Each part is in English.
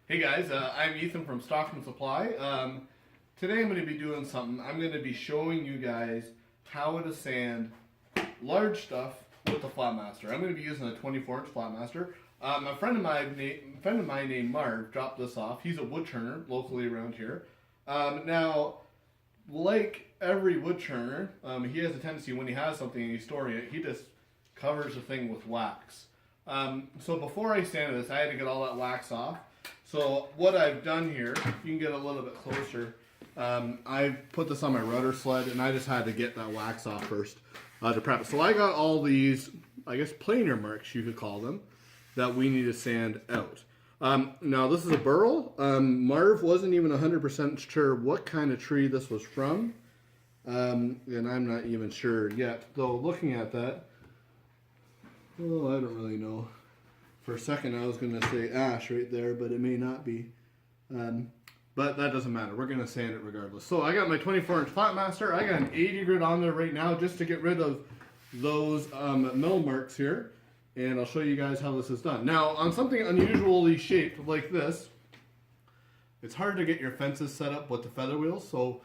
Hey guys, I'm Ethan from Stockman Supply. Today I'm going to be doing something. I'm going to be showing you guys how to sand large stuff with the Flatmaster. I'm going to be using a 24-inch Flatmaster. A friend of mine named Marv dropped this off. He's a wood turner locally around here. Now, like every wood turner, he has a tendency when he has something and he's storing it, he just covers the thing with wax. So before I sanded this, I had to get all that wax off. So what I've done here, you can get a little bit closer. I put this on my rudder sled and I just had to get that wax off first to prep it. So I got all these, I guess, planer marks, you could call them, that we need to sand out. Now this is a burl. Marv wasn't even 100% sure what kind of tree this was from. And I'm not even sure yet. Though looking at that, well, I don't really know. For a second I was going to say ash right there, but it may not be. But that doesn't matter. We're going to sand it regardless. So I got my 24-inch Flatmaster. I got an 80 grit on there right now just to get rid of those mill marks here. And I'll show you guys how this is done. Now, on something unusually shaped like this, it's hard to get your fences set up with the feather wheels. So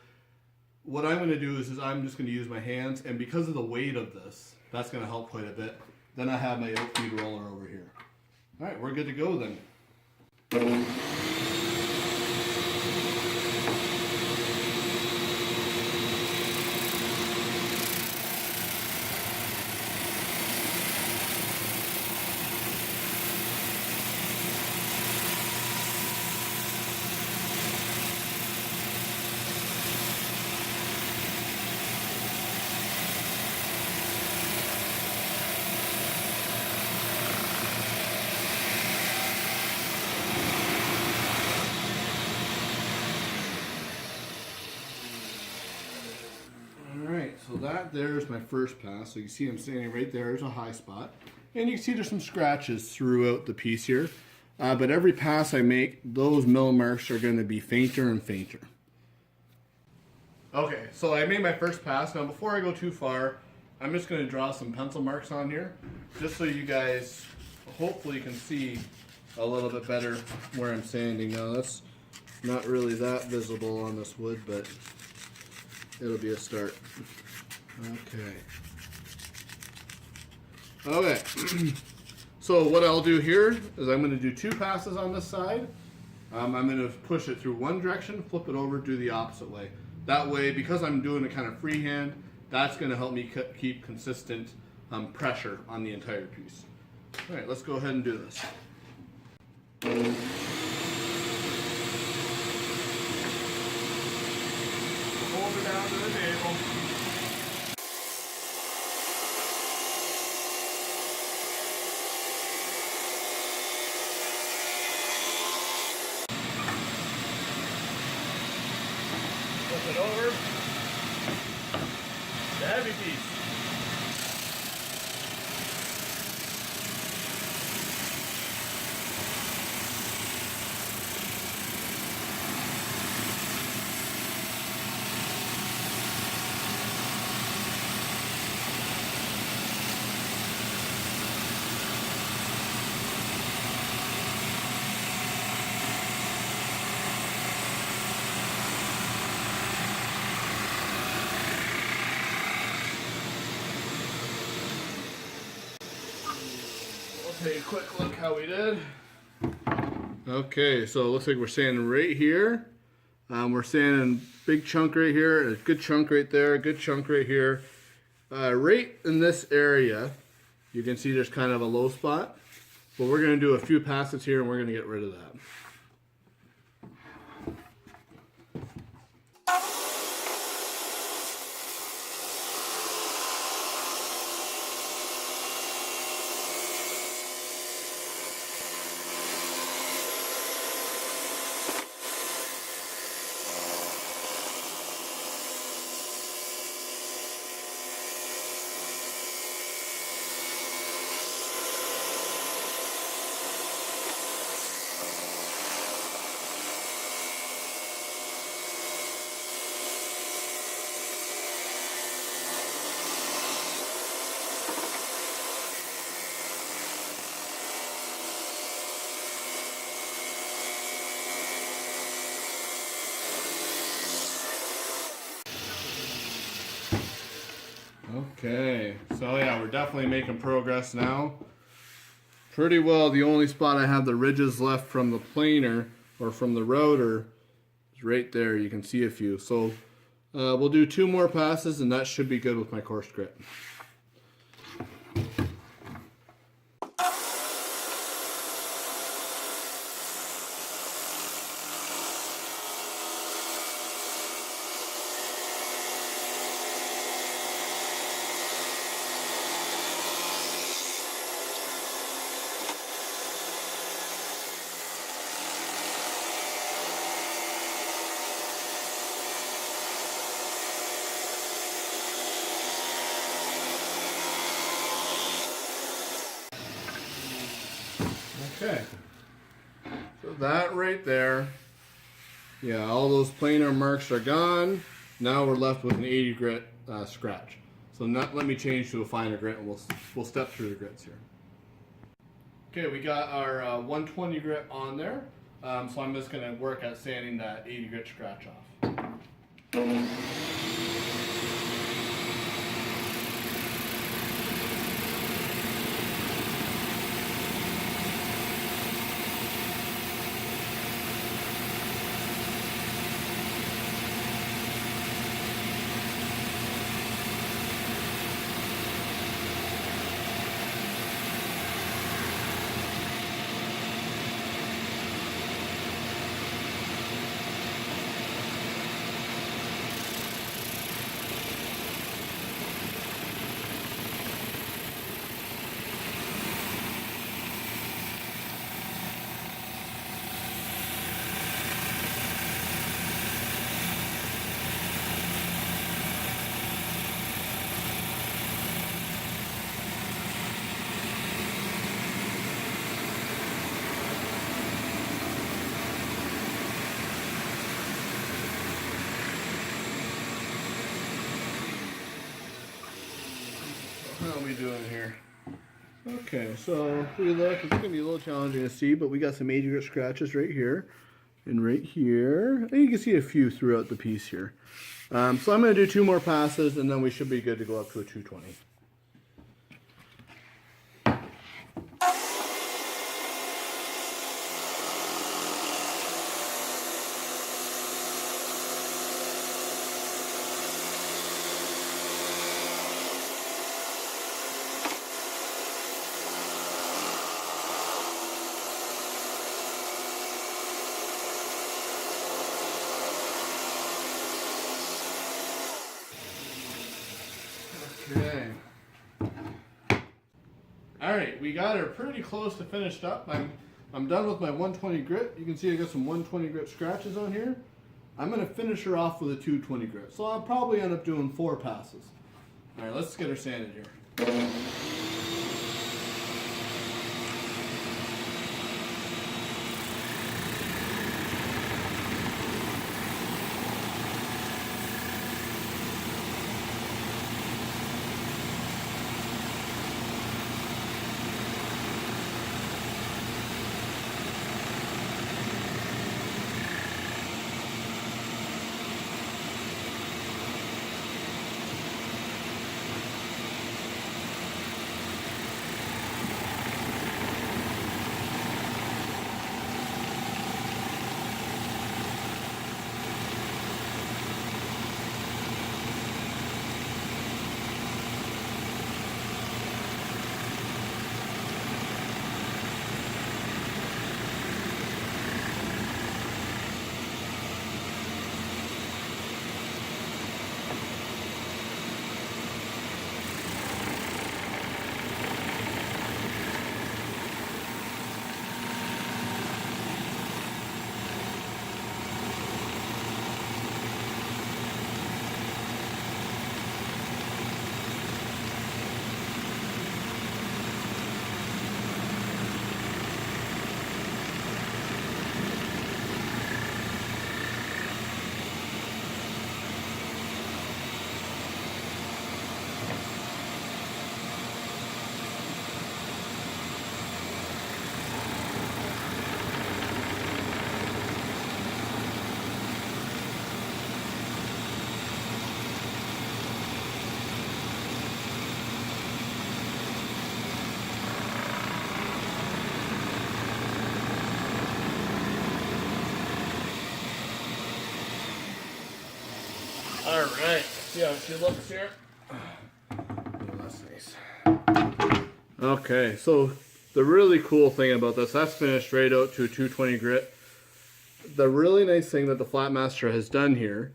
what I'm going to do is I'm just going to use my hands. And because of the weight of this, that's going to help quite a bit. Then I have my oak feed roller over here. All right, we're good to go then. So there's my first pass. So you see I'm standing right there. There's a high spot. And you can see there's some scratches throughout the piece here. But every pass I make, those mill marks are going to be fainter and fainter. Okay, so I made my first pass. Now before I go too far, I'm just going to draw some pencil marks on here. Just so you guys hopefully can see a little bit better where I'm sanding. Now that's not really that visible on this wood, but it'll be a start. Okay. So what I'll do here is I'm going to do two passes on this side. I'm going to push it through one direction, flip it over, do the opposite way. That way, because I'm doing it kind of freehand, that's going to help me keep consistent pressure on the entire piece. All right, let's go ahead and do this. Hold it down to the table. Flip it over. The heavy piece. Take a quick look how we did. Okay, so it looks like we're sanding right here. We're sanding big chunk right here, a good chunk right there, a good chunk right here. Right in this area, you can see there's kind of a low spot. But we're going to do a few passes here and we're going to get rid of that. Okay, so yeah, we're definitely making progress now. Pretty well, the only spot I have the ridges left from the planer or from the router is right there. You can see a few. So we'll do 2 more passes and that should be good with my coarse grit. Okay, so that right there, yeah, all those planar marks are gone. Now we're left with an 80 grit scratch. So let me change to a finer grit and we'll step through the grits here. Okay, we got our 120 grit on there. So I'm just going to work at sanding that 80 grit scratch off. How are we doing here? Okay, so if we look, it's going to be a little challenging to see, but we got some 80 grit scratches right here and right here. And you can see a few throughout the piece here. So I'm going to do 2 more passes and then we should be good to go up to a 220. Okay. Alright, we got her pretty close to finished up. I'm done with my 120 grit. You can see I got some 120 grit scratches on here. I'm going to finish her off with a 220 grit. So I'll probably end up doing 4 passes. Alright, let's get her sanded here. Alright, see how she looks here? That's nice. Okay, so the really cool thing about this, that's finished right out to a 220 grit. The really nice thing that the Flatmaster has done here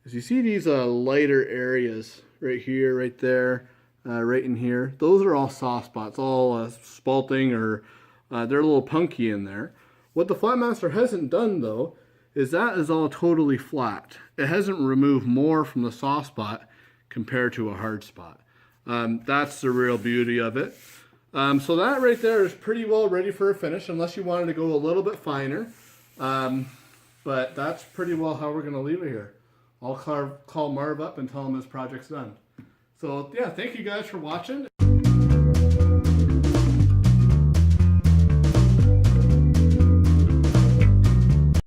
is you see these lighter areas right here, right there, right in here. Those are all soft spots, all spalting, or they're a little punky in there. What the Flatmaster hasn't done though is that is all totally flat. It hasn't removed more from the soft spot compared to a hard spot. That's the real beauty of it. So that right there is pretty well ready for a finish, unless you wanted to go a little bit finer. But that's pretty well how we're going to leave it here. I'll call Marv up and tell him this project's done. So yeah, thank you guys for watching.